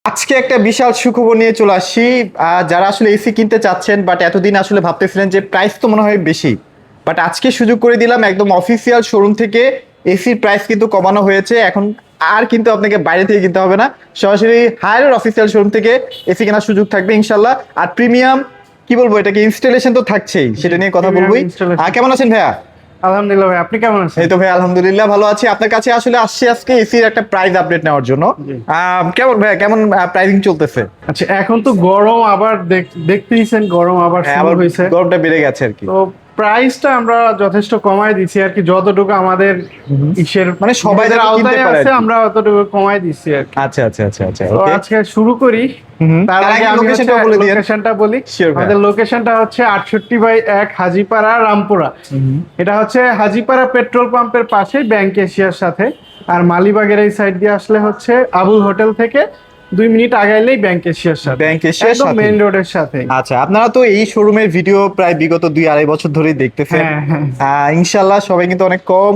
আজকে একটা বিশাল সুখবর নিয়ে চলে আসছি। যারা আসলে এসি কিনতে চাচ্ছেন বাট এতদিন আসলে ভাবতেছিলেন যে প্রাইস তো মনে হয় বেশি, বাট আজকে সুযোগ করে দিলাম একদম অফিসিয়াল শোরুম থেকে এসির প্রাইস কিন্তু কমানো হয়েছে এখন। আর কিন্তু আপনাকে বাইরে থেকে কিনতে হবে না, সরাসরি হায়ার অফিসিয়াল শোরুম থেকে এসি কেনার সুযোগ থাকবে ইনশাল্লাহ। আর প্রিমিয়াম কি বলবো, এটাকে ইনস্টলেশন তো থাকছেই, সেটা নিয়ে কথা বলবোই। কেমন আছেন ভাইয়া? আলহামদুলিল্লাহ ভাই, আপনি কেমন আছেন? এই তো ভাই আলহামদুলিল্লাহ ভালো আছি। আপনার কাছে আসলে আসছি আজকে এসির একটা প্রাইস আপডেট নেওয়ার জন্য। কেমন ভাইয়া, কেমন প্রাইসিং চলতেছে? আচ্ছা, এখন তো গরম আবার দেখতেইছেন, গরম আবার হ্যাঁ, শুরু আবার হয়েছে। গরমটা বেড়ে গেছে আর কি। তো প্রাইসটা আমরা যথেষ্ট কমায় দিছি আর কি, যতটুকু আমাদের ইসের মানে সবাই নিজেদের যাতে কিনতে আওতায় পারে আর আছে কি। আমরা অতটুকু কমায় দিছি আর কি। আচ্ছা আচ্ছা আচ্ছা আচ্ছা, তো ওকে। আজকে শুরু করি। তার আগে আমি লোকেশনটা বলে দিন। লোকেশনটা বলি। Sure, ভাই। আমাদের লোকেশনটা হচ্ছে 68/1 হাজীপাড়া, রামপুরা। এটা হচ্ছে হাজীপাড়া পেট্রোল পাম্পের পাশে ব্যাংক এশিয়ার সাথে। আর মালিবাগের এই সাইড দিয়ে আসলে হচ্ছে আবুল হোটেল থেকে 2 মিনিট আগাইলেই ব্যাংক এশিয়ার সাথে, ব্যাংক এশিয়ার একদম সাথে। মেইন রোডের সাথে। আচ্ছা, আপনারা তো এই শোরুমের ভিডিও প্রায় বিগত 2-2.5 বছর ধরেই দেখতেছেন। হ্যাঁ, হ্যাঁ। ইনশাল্লাহ সবাই কিন্তু অনেক কম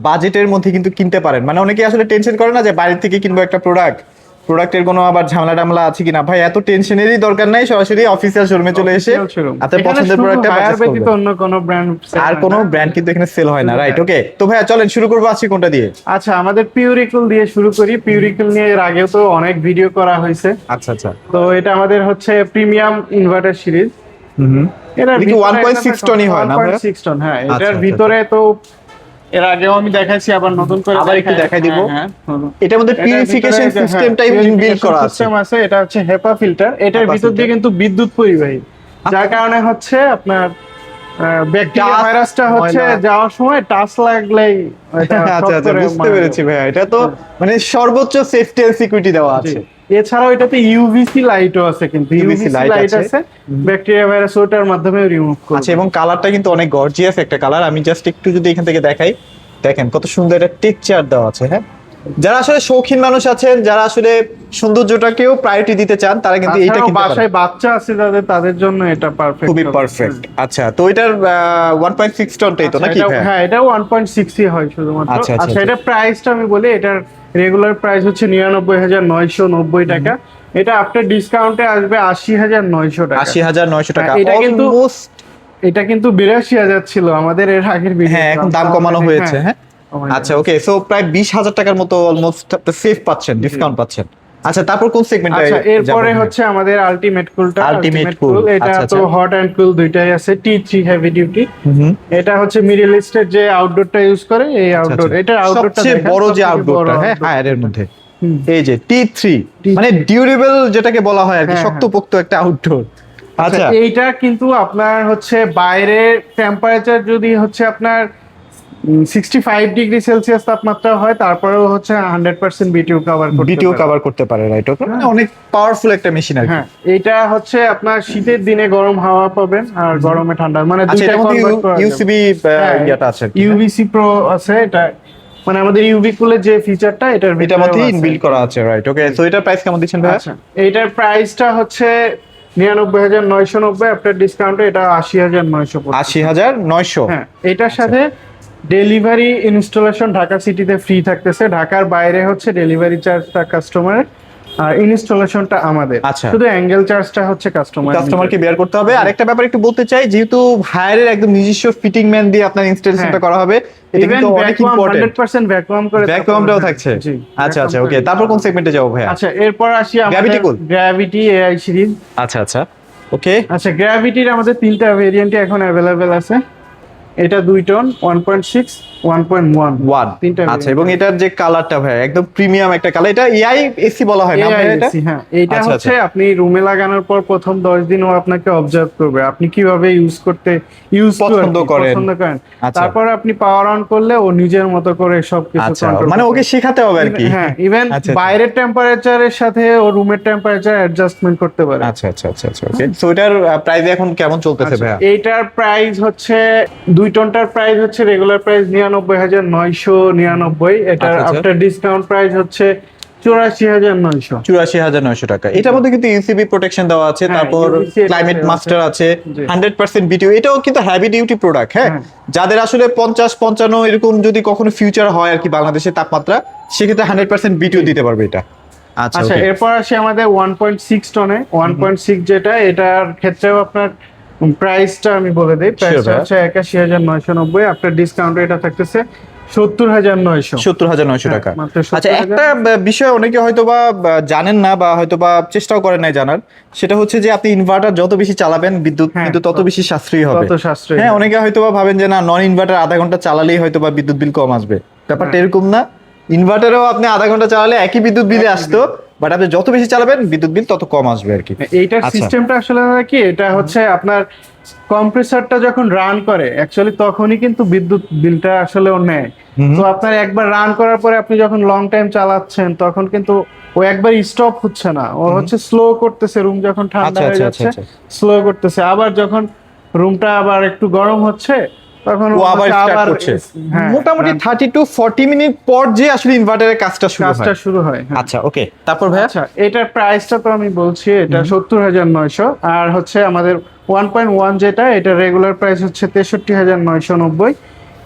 বাজেটের মধ্যে কিন্তু কিনতে পারেন। মানে অনেকে আসলে টেনশন করে না যে বাইরে থেকে কিনবো একটা প্রোডাক্টের কোনো আবার ঝামেলা টামলা আছে কিনা। ভাই এত টেনশনেরই দরকার নাই, সরাসরি অফিসিয়াল শোরুমে চলে এসে আপনার পছন্দের প্রোডাক্টটা পারচেজ করবেন। অন্য কোনো ব্র্যান্ড আর কোনো ব্র্যান্ড কিন্তু এখানে সেল হয় না, রাইট? ওকে, তো ভাইয়া চলেন শুরু করবো আজকে কোনটা দিয়ে? আচ্ছা, আমাদের পিউরিকুল দিয়ে শুরু করি। পিউরিকুল নিয়ে এর আগেও তো অনেক ভিডিও করা হয়েছে। আচ্ছা আচ্ছা। তো এটা আমাদের হচ্ছে প্রিমিয়াম ইনভার্টার সিরিজ। এটা কি 1.6 টনই হয় না ভাইয়া? 1.6 টন, হ্যাঁ। আচ্ছা, এটার আচ্ছা, ভিতরে তো এর আগেও আমি দেখাইছি, আবার নতুন করে আবার একটু দেখাই দিব। হ্যাঁ, হ্যাঁ। এটার মধ্যে পিউরিফিকেশন সিস্টেমটাই ইনবিল্ট করা আছে। সিস্টেম আছে। এটা হচ্ছে হেপা ফিল্টার। এটার HEPA ভিতর দিয়ে filter। কিন্তু বিদ্যুৎ পরিবাহী, যার কারণে হচ্ছে আপনার ব্যাকটেরিয়া Dust, ভাইরাসটা হচ্ছে ময়লা। যাওয়ার সময় টাচ লাগলেই এটা আচ্ছা শর্ট আচ্ছা, করে বুঝতে মারা পেরেছি যাবে। ভাইয়া। এটা তো মানে সর্বোচ্চ সেফটি এন্ড সিকিউরিটি দেওয়া আছে। জি। এছাড়াও এটাতে ইউভিসি লাইটও আছে, কিন্তু UVC ইউভিসি light লাইট আছে। আছে, ব্যাকটেরিয়া ভাইরাস ওটার মাধ্যমে রিমুভ করবে। আচ্ছা, এবং কালারটা কিন্তু অনেক গর্জিয়াস একটা কালার। আমি জাস্ট একটু যদি এখান থেকে দেখাই, দেখেন কত সুন্দর একটা টেক্সচার দেওয়া আছে। হ্যাঁ, যারা আসলে শৌখিন মানুষ আছেন, যারা আসলে সৌন্দর্যটাকেও প্রায়োরিটি দিতে চান, তারা কিন্তু এইটা তাছাড়াও কিনতে পারেন। বাসায় বাচ্চা আছে তাদের জন্য এটা পারফেক্ট, খুবই পারফেক্ট। আচ্ছা, তো এটার 1.6 টনটাই তো নাকি ভাইয়া? হ্যাঁ, এটা 1.6 হয় শুধুমাত্র। আচ্ছা, আচ্ছা, আচ্ছা, এটা প্রাইসটা আমি বলি। এটার রেগুলার প্রাইস হচ্ছে 99,990 টাকা। এটা আফটার ডিসকাউন্টে আসবে 80,900 টাকা। 80,900 টাকা, হ্যাঁ, এটা কিন্তু অলমোস্ট। এটা কিন্তু 82,000 ছিল আমাদের এর আগের ভিডিও। হ্যাঁ, এখন দাম কমানো হয়েছে। হ্যাঁ, আচ্ছা, ওকে। সো প্রায় 20,000 টাকার মতো অলমোস্ট সেফ পাচ্ছেন, ডিসকাউন্ট পাচ্ছেন। আচ্ছা, তারপর কোন সেগমেন্টে? আচ্ছা, এরপরে হচ্ছে আমাদের আলটিমেট কুলটা। Ultimate Cool, এটা আচ্ছা, তো আচ্ছা। হট এন্ড কুল দুইটাই আছে। T3 heavy duty. এটা হচ্ছে মিডল ইস্টের যে আউটডোরটা ইউজ করে, এই আউটডোর। এটা আউটডোরটা সবচেয়ে বড় যে আউটডোরটা, হ্যাঁ, হায়ারের মধ্যে। এই যে T3, মানে ডিউরেবল যেটাকে বলা হয় আর কি, হ্যাঁ, শক্তপোক্ত একটা আউটডোর। আচ্ছা, আচ্ছা, এইটা কিন্তু আপনার হচ্ছে বাইরের টেম্পারেচার যদি হচ্ছে আপনার 65 ডিগ্রি সেলসিয়াস তাপমাত্রা হয়, তারপরেও হচ্ছে 100% বিটিউ কভার করতে বিটিও পারে। কভার করতে পারে, রাইট? ওকে, মানে অনেক পাওয়ারফুল একটা মেশিন আর কি। হ্যাঁ, এটা হচ্ছে আপনার শীতের দিনে গরম হাওয়া পাবেন, আর গরমে ঠান্ডা, মানে আচ্ছা, দুইটা এটার মধ্যে কনভার্ট করা যাবে। ইউসিবি হ্যাঁ, ইয়াটা আছে আর কি। ইউভিসি প্রো আছে। এটা মানে আমাদের ইউভি কুলের যে ফিচারটা এটার এটার ভিতরে মধ্যে ইনবিল্ট করা আছে, রাইট? ওকে, সো এটার প্রাইস কেমন দিচ্ছেন ভাই? আচ্ছা, এইটার প্রাইসটা হচ্ছে 99,990। আফটার ডিসকাউন্টে এটা 80,900 পড়ছে। 80,900। হ্যাঁ, এটার সাথে ডেলিভারি ইনস্টলেশন ঢাকা সিটিতে ফ্রি থাকতেছে। ঢাকার বাইরে হচ্ছে ডেলিভারি চার্জটা কাস্টমারের, আর ইনস্টলেশনটা আমাদের। আচ্ছা। শুধু অ্যাঙ্গেল চার্জটা হচ্ছে কাস্টমারকে বেয়ার করতে হবে। আরেকটা ব্যাপার একটু বলতে চাই, যেহেতু হায়ারের একদম নিজস্ব ফিটিং ম্যান দিয়ে আপনার ইনস্টলেশনটা করা হবে, এটা কিন্তু অনেক ইম্পর্টেন্ট। 100% ভ্যাকুয়াম করে ভ্যাকুয়ামটাও থাকছে। জি, আচ্ছা আচ্ছা, vacuum ওকে। করে তারপর কোন সেগমেন্টে যাবো ভাইয়া? আচ্ছা, এরপর আসি Gravity আমাদের Cool? Gravity AI series. আচ্ছা আচ্ছা, ওকে। আচ্ছা, গ্র্যাভিটির আমাদের 3টা ভেরিয়েন্টে এখন অ্যাভেলেবেল আছে। এটা 2 টন, 1.6, 1.1 ওয়ান। তিনটা আচ্ছা, এবং এটার যে কালারটা ভাই একদম প্রিমিয়াম একটা কালার। এটা এআই এসি বলা হয় না ভাই এটা? হ্যাঁ, এটা আচ্ছা, হচ্ছে আপনি রুমে লাগানোর পর প্রথম 10 দিন ও আপনাকে অবজার্ভ করবে আপনি কিভাবে ইউজ পছন্দ করেন। আচ্ছা। তারপর আপনি পাওয়ার অন করলে ও নিজের মতো করে সবকিছু আচ্ছা, কন্ট্রোল মানে ওকে শেখাতে হবে আর কি। হ্যাঁ, ইভেন আচ্ছা, আচ্ছা। বাইরের টেম্পারেচারের সাথে ও রুমের টেম্পারেচার অ্যাডজাস্টমেন্ট করতে পারে। আচ্ছা আচ্ছা আচ্ছা আচ্ছা, ওকে। সো এটার প্রাইস এখন কেমন চলতেছে ভাইয়া? এইটার প্রাইস হচ্ছে 2 টনটার প্রাইস হচ্ছে রেগুলার প্রাইস 99,999। এটার আচ্ছা, আচ্ছা। আফটার ডিসকাউন্ট প্রাইস হচ্ছে 84,900। 84,900 টাকা। এটার মধ্যে কিন্তু ইউসিবি প্রোটেকশন দেওয়া আছে, হ্যাঁ, তারপর UVC ক্লাইমেট আছে। মাস্টার আছে, জি। 100% বিটিও। এটাও কিন্তু হেভি ডিউটি প্রোডাক্ট। হ্যাঁ, হ্যাঁ। যাদের আসলে 50-55 এরকম যদি কখনো ফিউচার হয় আর কি বাংলাদেশের তাপমাত্রা, সেক্ষেত্রে 100% বিটিও দিতে পারবে এটা। আচ্ছা, আচ্ছা okay. এরপর আসি আমাদের 1.6 টনে 1.6 যেটা এটার ক্ষেত্রেও আপনার প্রাইসটা আমি বলে দিই, প্রাইসটা ভাইয়া। হচ্ছে 81,990, আপনার ডিসকাউন্টে এটা থাকতেছে 70,900। 70,900 টাকা। হ্যাঁ, মাত্র আচ্ছা 70,000 একটা বিষয় অনেকে হয়তো বা জানেন না বা হয়তো বা চেষ্টাও করেন নাই জানার, সেটা হচ্ছে যে আপনি ইনভার্টার যত বেশি চালাবেন বিদ্যুৎ হ্যাঁ, কিন্তু তত বেশি সাশ্রয়ী হবে। তত সাশ্রয়ী হ্যাঁ হবে। অনেকে হয়তো বা ভাবেন যে না নন ইনভার্টার আধা ঘন্টা চালালেই হয়তো বা বিদ্যুৎ বিল কম আসবে, ব্যাপারটা হ্যাঁ। এরকম না। ইনভার্টারেও আপনি আধা ঘন্টা চালালে একই বিদ্যুৎ বিলে একই আসতো, বাট আপনি যত বেশি চালাবেন বিদ্যুৎ বিল তত কম আসবে আর কি। এইটার আচ্ছা। সিস্টেমটা আসলে কি, এটা হচ্ছে আপনার কম্প্রেসরটা যখন রান করে অ্যাকচুয়ালি তখনই কিন্তু বিদ্যুৎ বিলটা আসলে ও নেয়। তো আপনার একবার রান করার পরে আপনি যখন লং টাইম চালাচ্ছেন তখন কিন্তু ও একবার স্টপ হচ্ছে না, ও হচ্ছে স্লো করতেছে, রুম যখন ঠান্ডা আচ্ছা, হয়ে আচ্ছা, যাচ্ছে আচ্ছা, স্লো করতেছে, আবার যখন রুমটা আবার একটু গরম হচ্ছে তখন ও আবার হচ্ছে স্টার্ট করছে। হ্যাঁ, মোটামুটি 30 to 40 মিনিট পর যে আসলে ইনভার্টারের কাজটা শুরু কাজটা হয়। শুরু হয়। হ্যাঁ। আচ্ছা ওকে, তারপর ভাইয়া? আচ্ছা এটার প্রাইসটা তো আমি বলছি, এটা 70,900, আর হচ্ছে আমাদের 1.1 যেটা এটা রেগুলার প্রাইস হচ্ছে 63,990,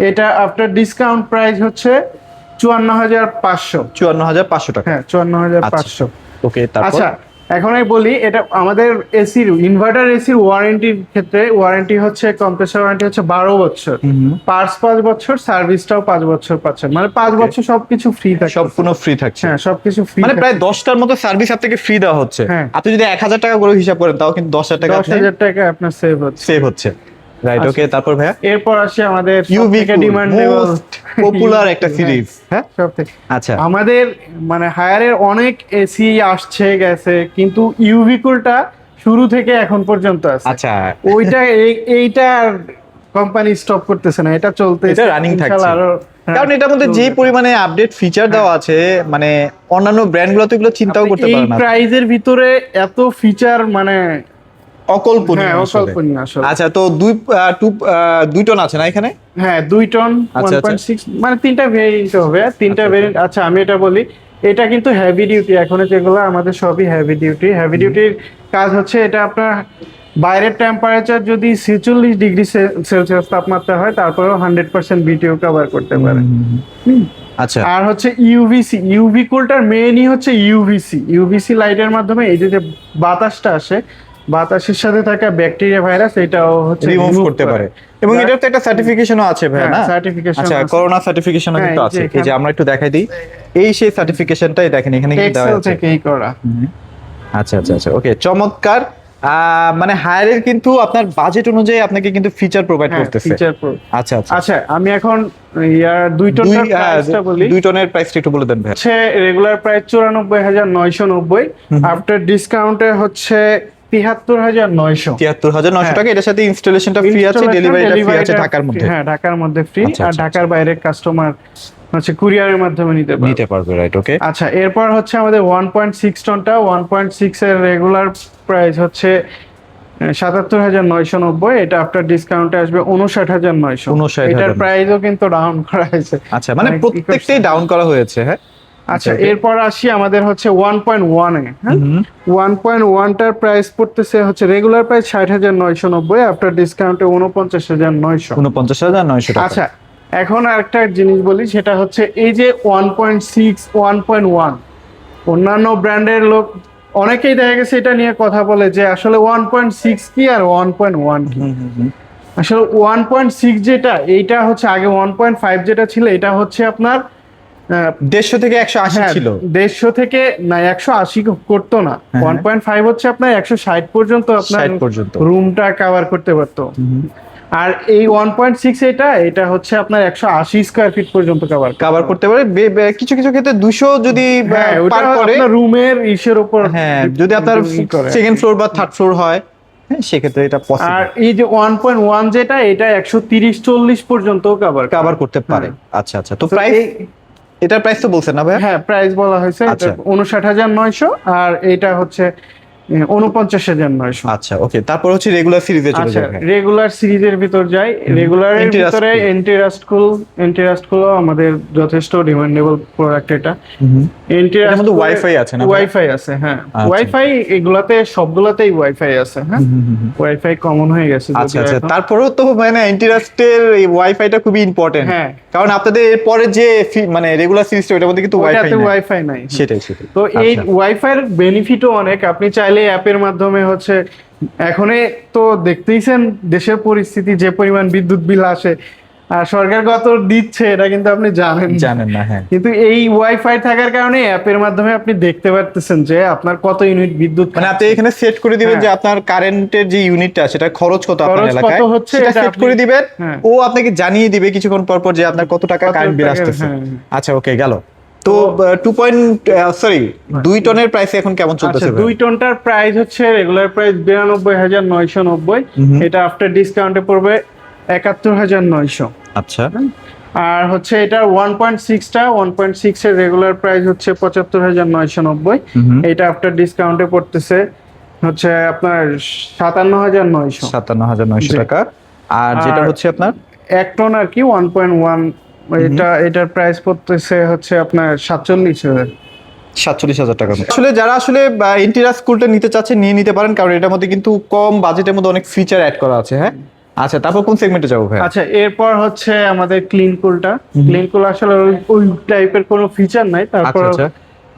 এটা আফটার ডিসকাউন্ট প্রাইস হচ্ছে 54,500। 54,500 টাকা। হ্যাঁ 54,500। ওকে, তারপর? আচ্ছা এখন আমি বলি, এটা আমাদের এসির ইনভার্টার এসির ওয়ারেন্টির ক্ষেত্রে ওয়ারেন্টি হচ্ছে কম্প্রেসর ওয়ারেন্টি হচ্ছে 12 বছর, পার্টস 5 বছর, সার্ভিসটাও 5 বছর পাচ্ছেন, মানে 5 বছর সবকিছু ফ্রি থাকে। সম্পূর্ণ ফ্রি থাকছে। হ্যাঁ সবকিছু ফ্রি, মানে প্রায় 10টার মতো সার্ভিস আপনাকে ফ্রি দেওয়া হচ্ছে। হ্যাঁ। আপনি যদি 1,000 টাকা করে হিসাব করেন তাও কিন্তু 10,000 টাকা 10,000 টাকা আপনার সেভ হচ্ছে। সেভ হচ্ছে। রাইট, আচ্ছা। ওকে, তারপর ভাইয়া? এরপর আসে আমাদের ইউভি ডিমান্ডেবল মোস্ট পপুলার একটা সিরিজ। হ্যাঁ সবথেকে আচ্ছা আমাদের মানে হায়ারের অনেক এসি আসছে গেছে, কিন্তু ইউভি কুলটা শুরু থেকে এখন পর্যন্ত আছে। আচ্ছা, ওইটা এইটা কোম্পানি স্টপ করতেছে না, এটা চলতে এটা রানিং থাকছে। কারণ এটার মধ্যে যে পরিমাণে আপডেট ফিচার দেওয়া আছে, মানে অন্যান্য ব্র্যান্ডগুলো তো এগুলো চিন্তাও করতে এই পারে না। প্রাইজের ভিতরে এত ফিচার মানে অকল্পনীয় হ্যাঁ আসলে। অকল্পনীয় আসলে। আচ্ছা তো 2 টন আছে না এখানে? হ্যাঁ 2 টন আচ্ছা, 1.6, মানে তিনটা ভেরিয়েন্ট হবে, তিনটা আচ্ছা, ভেরিয়েন্ট। আচ্ছা আমি এটা বলি, এটা কিন্তু হেভি ডিউটি, এখন যেগুলো আমাদের সবই হেভি ডিউটি। হেভি ডিউটির কাজ হচ্ছে এটা আপনার বাইরের টেম্পারেচার যদি 46 ডিগ্রি সেলসিয়াস তাপমাত্রা হয় তারপরেও 100% বিটিও কভার করতে পারে। আচ্ছা আর হচ্ছে ইউভিসি, ইউভি কুলটার মেইনই হচ্ছে ইউভিসি। ইউভিসি লাইটের মাধ্যমে এই যে বাতাসটা আসে, বাতাসের সাথে থাকা ব্যাকটেরিয়া ভাইরাস এটাও হচ্ছে রিমুভ করতে পারে। এবং এটার তো একটা সার্টিফিকেশনও আছে ভাই, হ্যাঁ, না? certification আচ্ছা, আছে। করোনা সার্টিফিকেশনও কিন্তু হ্যাঁ, আছে। এই যে এই যে আমরা একটু দেখাই দিই, এই সেই সার্টিফিকেশনটাই দেখেন এখানে কিন্তু দেওয়া এক্সেল আছে। থেকেই করা। আচ্ছা আচ্ছা আচ্ছা, ওকে, চমৎকার। মানে হায়ারের কিন্তু আপনার বাজেট অনুযায়ী আপনাকে কিন্তু ফিচার প্রোভাইড হ্যাঁ, করতেছে। feature pro। আচ্ছা আচ্ছা, আচ্ছা আমি এখন ইয়ার 2 টনের প্রাইসটা বলি। 2 টনের প্রাইসটা একটু বলে দেন ভাই। হচ্ছে রেগুলার প্রাইস 94,990, আফটার ডিসকাউন্টে হচ্ছে 73,900। 73,900 টাকা। এটার সাথে ইনস্টলেশনটা ফ্রি আছে, ডেলিভারিটা ফ্রি আছে ঢাকার মধ্যে। হ্যাঁ ঢাকার মধ্যে ফ্রি, আচ্ছা, আর আচ্ছা, ঢাকার বাইরে কাস্টমার হচ্ছে কুরিয়ারের মাধ্যমে নিতে পারবে। নিতে পারবে, রাইট, ওকে। আচ্ছা এরপর হচ্ছে আমাদের 1.6 টনটা, 1.6 এর রেগুলার প্রাইস হচ্ছে 77,990, এটা আফটার ডিসকাউন্টে আসবে 59,900। 59,900 এটার প্রাইসও কিন্তু ডাউন করা হয়েছে। আচ্ছা, মানে প্রত্যেকটাই ডাউন করা হয়েছে, হ্যাঁ। আচ্ছা এরপর আসি আমাদের হচ্ছে 1.1 এ। হ্যাঁ 1.1 টার প্রাইস পড়তেছে হচ্ছে রেগুলার প্রাইস 60,990, আফটার ডিসকাউন্টে 49,900। 49,900 টাকা। আচ্ছা এখন আরেকটা জিনিস বলি, সেটা হচ্ছে এই যে 1.6 1.1 অন্যান্য ব্র্যান্ডের লোক অনেকেই দেখা গেছে এটা নিয়ে কথা বলে যে আসলে 1.6 কি আর 1.1 কি। আসলে 1.6 যেটা এইটা হচ্ছে আগে 1.5 যেটা ছিল এটা হচ্ছে আপনার 150 থেকে 180 ছিল। 150 থেকে না 180 করতো না, 1.5 হচ্ছে আপনার 160 পর্যন্ত আপনার 60 পর্যন্ত রুমটা কভার করতে পারতো। আর এই 1.6 এটা হচ্ছে আপনার 180 স্কয়ার ফিট পর্যন্ত কভার করতে পারে। কিছু কিছু ক্ষেত্রে 200 যদি হ্যাঁ ওটা পার করে, আপনার রুমের ইসের উপর, হ্যাঁ, যদি আপনার সেকেন্ড ফ্লোর বা থার্ড ফ্লোর হয়, হ্যাঁ, সেক্ষেত্রে এটা আর পসিবল এই যে 1.1 যেটা এটা 130-40 পর্যন্ত কভার করতে পারে। আচ্ছা আচ্ছা, তো প্রাইস, এটার প্রাইস তো বলছেন না ভাই? হ্যাঁ প্রাইস বলা হয়েছে আচ্ছা। 59,900, আর এটা হচ্ছে 49,900। আচ্ছা ওকে, তারপর হচ্ছে রেগুলার সিরিজে চলে আচ্ছা, যাবে। রেগুলার সিরিজের ভিতর যাই। রেগুলারের Anti-rust ভিতরে cool। এন্টি রাস্ট কুল আমাদের যথেষ্ট ডিমান্ডেবল প্রোডাক্ট এটা। এটার মধ্যে ওয়াইফাই আছে না? ওয়াইফাই আছে, হ্যাঁ। আচ্ছা। ওয়াইফাই এগুলাতে সবগুলাতেই ওয়াইফাই আছে, হ্যাঁ। ওয়াইফাই কমন হয়ে গেছে আচ্ছা যদিও আচ্ছা, এখন। তারপরেও তো মানে অ্যান্টিরাস্টের এই ওয়াইফাইটা খুবই ইম্পর্টেন্ট। হ্যাঁ। কারণ আপনাদের এরপরে যে মানে রেগুলার সিরিজটা ওটার মধ্যে কিন্তু ওয়াইফাই ওটাতে নাই। ওয়াইফাই নাই। সেটাই। তো এই আচ্ছা। ওয়াইফাইয়ের বেনিফিটও অনেক। আপনি চাইলে অ্যাপের মাধ্যমে হচ্ছে, এখন তো দেখতেইছেন দেশের পরিস্থিতি, যে পরিমাণ বিদ্যুৎ বিল আসে, আর সরকার কত দিচ্ছে এটা কিন্তু আপনি জানেন না, হ্যাঁ। কিন্তু এই ওয়াইফাই থাকার কারণে অ্যাপের মাধ্যমে আপনি দেখতে পারতেছেন যে আপনার কত ইউনিট বিদ্যুৎ মানে আপনি খাচ্ছে। এখানে সেট করে দিবেন হ্যাঁ। যে আপনার কারেন্টের যে ইউনিটটা সেটা খরচ কত আপনার খরচ এলাকায়, কত হচ্ছে সেটা এটা সেট আপনি- করে দিবেন। হ্যাঁ। ও আপনাকে জানিয়ে দিবে কিছুক্ষণ পর পর যে আপনার কত টাকা কত কারেন্ট বিল টাকা- আসতেছে। হ্যাঁ। আচ্ছা ওকে, গেল। তো 2 টনের প্রাইস এখন কেমন আচ্ছা, চলতেছে? 2 টনটার প্রাইস হচ্ছে রেগুলার প্রাইস 92,990। এটা আফটার ডিসকাউন্টে পড়বে 71,900। আচ্ছা আর হচ্ছে এটা 1.6 এর রেগুলার প্রাইস হচ্ছে 75,990। এটা আফটার ডিসকাউন্টে পড়তেছে হচ্ছে আপনার 57,900। 57,900 জি। টাকা। আর যেটা হচ্ছে আপনার 1 টন আর কি 1.1, এটার প্রাইস পড়তেছে হচ্ছে আপনার 47,000। 47,000 টাকা। আসলে যারা আসলে ইন্টিরিয়ার স্কুলটা নিতে চাচ্ছে নিয়ে নিতে পারেন, কারণ এটার মধ্যে কিন্তু কম বাজেটের মধ্যে অনেক ফিচার অ্যাড করা আছে। হ্যাঁ আচ্ছা, তারপর কোন সেগমেন্টে যাবো ভাই? আচ্ছা, এরপর হচ্ছে আমাদের ক্লিন কুলটা। ক্লিন কুল আসলে ওই টাইপের কোনো ফিচার নাই। তারপর আচ্ছা।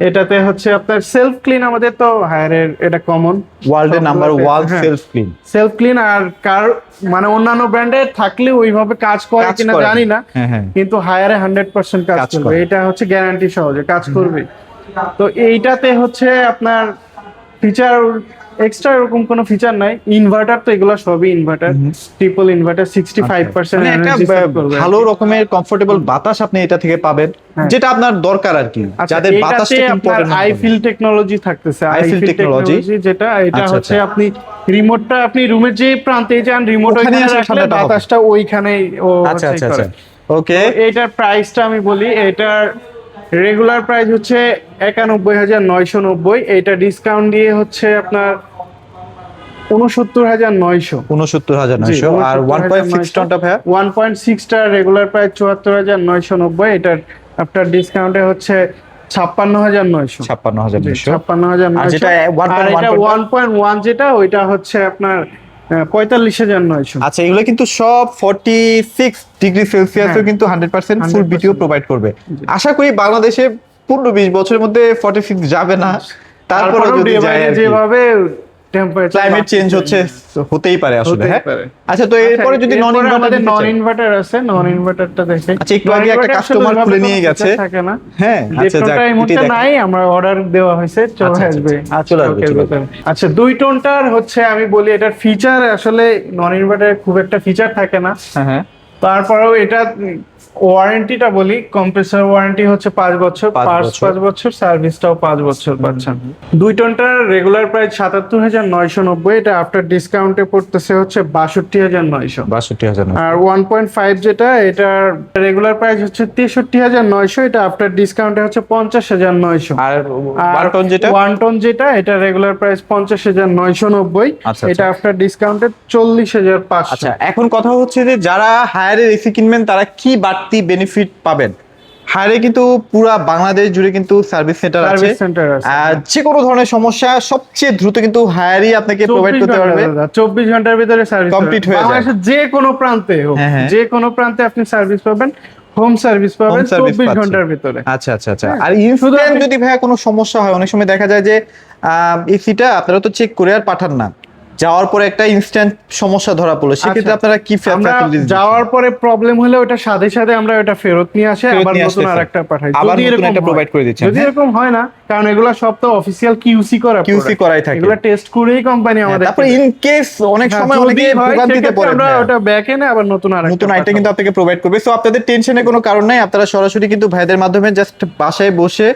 এটাতে হচ্ছে আপনার সেলফ ক্লিন, আমাদের তো হায়ারের এটা কমন, ওয়ার্ল্ডের number one self clean. Self clean. আর কার মানে অন্যান্য ব্র্যান্ডে থাকলে ওইভাবে কাজ করে কাজ কিনা করে। জানি না, হ্যাঁ। কিন্তু হায়ারে 100% কাজ কাজ করবে। করে। এটা হচ্ছে গ্যারান্টি সহজে কাজ করবে। তো এইটাতে হচ্ছে আপনার ফিচার এক্সট্রা এরকম কোনো ফিচার নাই। ইনভার্টার তো এগুলো সবই ইনভার্টার, ট্রিপল ইনভার্টার, 65% মানে একটা এনার্জি সেভ করবে। ভালো রকমের কমফোর্টেবল বাতাস আপনি এটা থেকে পাবেন, যেটা আপনার দরকার আর কি, আচ্ছা, যাদের এটাতে বাতাসটা আপনার ইম্পর্টেন্ট। আইফিল টেকনোলজি থাকতেছে। আইফিল আইফিল টেকনোলজি, টেকনোলজি যেটা, এটা আচ্ছা, হচ্ছে আচ্ছা। আপনি রিমোটটা আপনি রুমের যে প্রান্তে যান, রিমোট ওখানে ওইখানে এসে রাখলে ঠান্ডাটা হবে। বাতাসটা ওইখানেই ও আচ্ছা হচ্ছে আচ্ছা করে। আচ্ছা ওকে। তো এইটার প্রাইসটা আমি বলি, এটার রেগুলার প্রাইস হচ্ছে 91,990। এইটা ডিসকাউন্ট দিয়ে হচ্ছে আপনার 69,900। 69,900। আর 1.6 টনটা ভাইয়া? 1.6টা রেগুলার প্রাইস 74,990। এটার আফটার ডিসকাউন্টে হচ্ছে 56,900। 56,900। 56,900। আর যেটা আর 1.1 এটা 1.1 যেটা, ওইটা হচ্ছে আপনার 45,900। আচ্ছা, এগুলো কিন্তু সব 46 ডিগ্রি সেলসিয়াসও হ্যাঁ। কিন্তু 100% ফুল 100% বিটিও প্রোভাইড করবে। আশা করি বাংলাদেশে 15-20 বছরের মধ্যে 46 যাবে না, তারপরে তারপরেও যদি day by যায় day আর কি। যেভাবে টেম্পারেচার ক্লাইমেট চেঞ্জ হচ্ছে, হতেই পারে আসলে। হতেই হ্যাঁ পারে। আচ্ছা, তো এরপরে যদি নন আমাদের ইনভার্টার নন ইনভার্টার আছে, নন ইনভার্টারটা দেখে। আচ্ছা, একটু আগে একটা কাস্টমার খুলে নিয়ে গেছে। থাকে না, হ্যাঁ আচ্ছা, যাক, এই মুহূর্তে এটাই দেখেন। নাই, আমরা অর্ডার দেওয়া হয়েছে, চলে আচ্ছা, আসবে। চলে আসবে, চলে আসবে। আচ্ছা, 2 টনটার হচ্ছে আমি বলি, এটার ফিচার আসলে নন ইনভার্টারে খুব একটা ফিচার থাকে না। হ্যাঁ তারপরেও এটা ওয়ারেন্টিটা বলি, কম্প্রেসর ওয়ারেন্টি হচ্ছে 5 বছর, 5 বছর, সার্ভিসটাও 5 বছর পাচ্ছেন। 2 টনটার রেগুলার প্রাইস 77,990। এটা আফটার ডিসকাউন্টে পড়তেছে হচ্ছে 62,900। 62,000। আর 1.5 যেটা, এটার রেগুলার প্রাইস হচ্ছে 63,900। এটা আফটার ডিসকাউন্টে হচ্ছে 50,900। আর 1 টন যেটা? 1 টন যেটা, এটা রেগুলার প্রাইস 50,990। আচ্ছা, এটা আফটার ডিসকাউন্টে 40,500। আচ্ছা, এখন কথা হচ্ছে যে যারা হায়ারের এসি কিনবেন তারা কি বাড়তি বেনিফিট পাবেন? হায়ারে কিন্তু পুরা বাংলাদেশ জুড়ে কিন্তু সার্ভিস সেন্টার আছে। যে কোনো ধরনের সমস্যা সবচেয়ে দ্রুত কিন্তু হায়ারই আপনাকে প্রোভাইড করতে পারবে। 24 ঘন্টার ভিতরে সার্ভিস কমপ্লিট হয়ে যায়। বাংলাদেশের যে কোনো প্রান্তে হোক, হ্যাঁ। যে কোনো প্রান্তে আপনি সার্ভিস পাবেন, হোম সার্ভিস পাবেন 24 ঘন্টার ভিতরে। আচ্ছা। আর ইনস্ট্যান্ট যদি ভাইয়া কোনো সমস্যা হয়, অনেক সময় দেখা যায় যে এসিটা আপনারা তো চেক করে আর পাঠান না, যাওয়ার পরে একটা ইনস্ট্যান্ট সমস্যা ধরা পড়লো, সেক্ষেত্রে আপনারা কি আমরা যাওয়ার পরে প্রবলেম হলে ওটা সাথে সাথে আমরা ওটা ফেরত নিয়ে আসে, আবার নতুন আরেকটা পাঠাই, আবার যদি নতুন এরকম একটা প্রোভাইড করে দিচ্ছেন। যদি এরকম হয় না, কারণ এগুলা সব তো অফিশিয়াল কিউসি করাই থাকে, এগুলা টেস্ট করেই কোম্পানি আমাদের। তারপর ইন কেস অনেক সময় অনেকে ভোগান্তিতে পড়ে, আমরা ওটা ব্যাক এনে আবার নতুন আইটেম কিন্তু আপনাকে প্রোভাইড করবে। সো আপনাদের টেনশনের কোনো কারণ নাই, আপনারা সরাসরি কিন্তু ভাইদের মাধ্যমে জাস্ট বাসায় বসে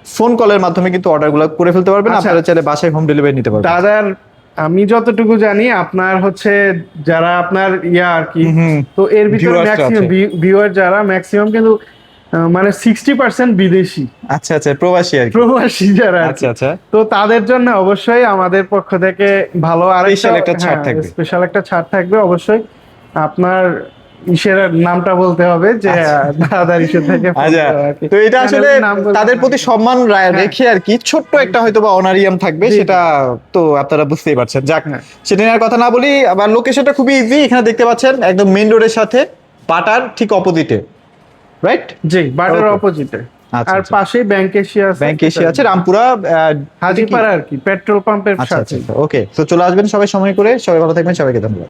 ফোন কলের মাধ্যমে কিন্তু অর্ডারগুলো করে ফেলতে পারবেন। আপনারা চাইলে বাসায় হোম ডেলিভারি নিতে পারবেন। দাদার আমি যতটুকু জানি, আপনার হচ্ছে যারা আপনার আর কি, তো এর ভিতরে ম্যাক্সিমাম ভিউয়ার যারা ম্যাক্সিমাম কিন্তু মানে 60% বিদেশি আচ্ছা আচ্ছা, প্রবাসী আর কি। প্রবাসী যারা আর কি। আচ্ছা আচ্ছা, তো তাদের জন্য অবশ্যই আমাদের পক্ষ থেকে ভালো আর Special একটা ছাড় থাকবে। স্পেশাল একটা ছাড় থাকবে অবশ্যই। আপনার ইসের নামটা বলতে হবে যে দাদার ইসের থেকে phone আচ্ছা। করা আর কি। তো এটা আসলে Channel এর নাম বলতে তাদের প্রতি হবে। সম্মান হ্যাঁ। রেখে আর কি, ছোট্ট একটা হয়তো বা অনারিয়াম থাকবে, জি, জি। সেটা তো আপনারা বুঝতেই পারছেন। যাক, হ্যাঁ। সেটা নিয়ে আর কথা না বলি। আবার লোকেশনটা খুবই ইজি, এখানে দেখতে পাচ্ছেন একদম মেইন রোডের সাথে, পাটার ঠিক অপোজিটে, রাইট? জি, বাটার Okay. অপোজিটে। আচ্ছা, আর আচ্ছা। পাশেই ব্যাংক এশিয়া আছে। ব্যাংক এশিয়া আছে, রামপুরা হাজিপাড়া আর কি পেট্রোল পাম্পের আচ্ছা সাথে। আচ্ছা, ওকে। তো চলে আসবেন সবাই সময় করে। সবাই ভালো থাকবেন, সবাইকে ধন্যবাদ।